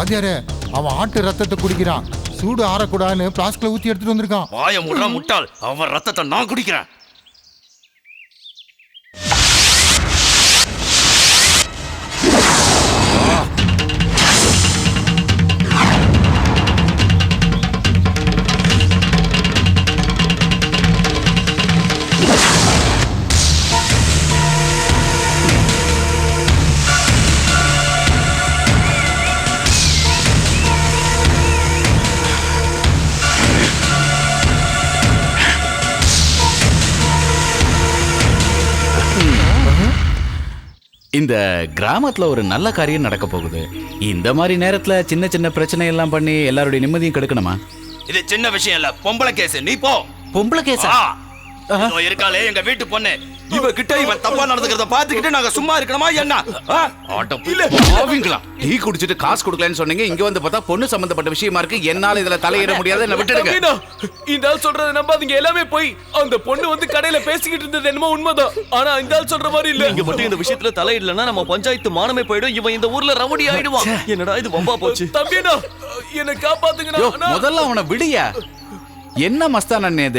வாத்தியாரே, அவன் ஆட்டு ரத்தத்தை குடிக்கிறான். சூடு ஆறக்கூடாதுன்னு பிளாஸ்க்ல ஊத்தி எடுத்துட்டு வந்திருக்கான். வாய முடுறா முட்டாள், அவன் ரத்தத்தை நான் குடிக்கிறேன். இந்த கிராமத்துல ஒரு நல்ல காரியம் நடக்க போகுது. இந்த மாதிரி நேரத்துல சின்ன சின்ன பிரச்சனை எல்லாம் பண்ணி எல்லாருடைய நிம்மதியும் கெடுக்கணுமா? இது சின்ன விஷயம் இல்ல, பொம்பளை கேஸ். நீ போ. பொம்பளை கேஸா? இருக்காளே எங்க வீட்டு பொண்ணு, இவ கிட்ட இவன் தப்பா நடந்துக்கிறத பாத்துக்கிட்டு நாங்க சும்மா இருக்கணுமா என்ன? டீ குடிச்சிட்டு காசு கொடுக்கலன்னு சொன்னீங்க, இங்க வந்து பார்த்தா பொண்ணு சம்பந்தப்பட்ட விஷயமா இருக்கு. என்னால இதுல தலையிட முடியாது, என்ன விட்டுடுங்க. இந்த ஆள் சொல்றத நம்பாதீங்க, எல்லாமே போய். அந்த பொண்ணு வந்து கடையில பேசிக்கிட்டு இருந்தது என்னமோ உண்மைதான். ஆனா இந்த ஆள் சொல்ற மாதிரி இல்ல. நீங்க மட்டும் இந்த விஷயத்துல தலையிடலன்னா நம்ம பஞ்சாயத்து மானமே போயிடும். இவன் இந்த ஊர்ல ரவுடி ஆயிடுவான். என்னடா இது வம்பா போச்சு. தம்பினா என்ன காப்பாத்துங்க. முதல்ல அவனை விடியா. என்ன மஸ்தான் அண்ணே இது?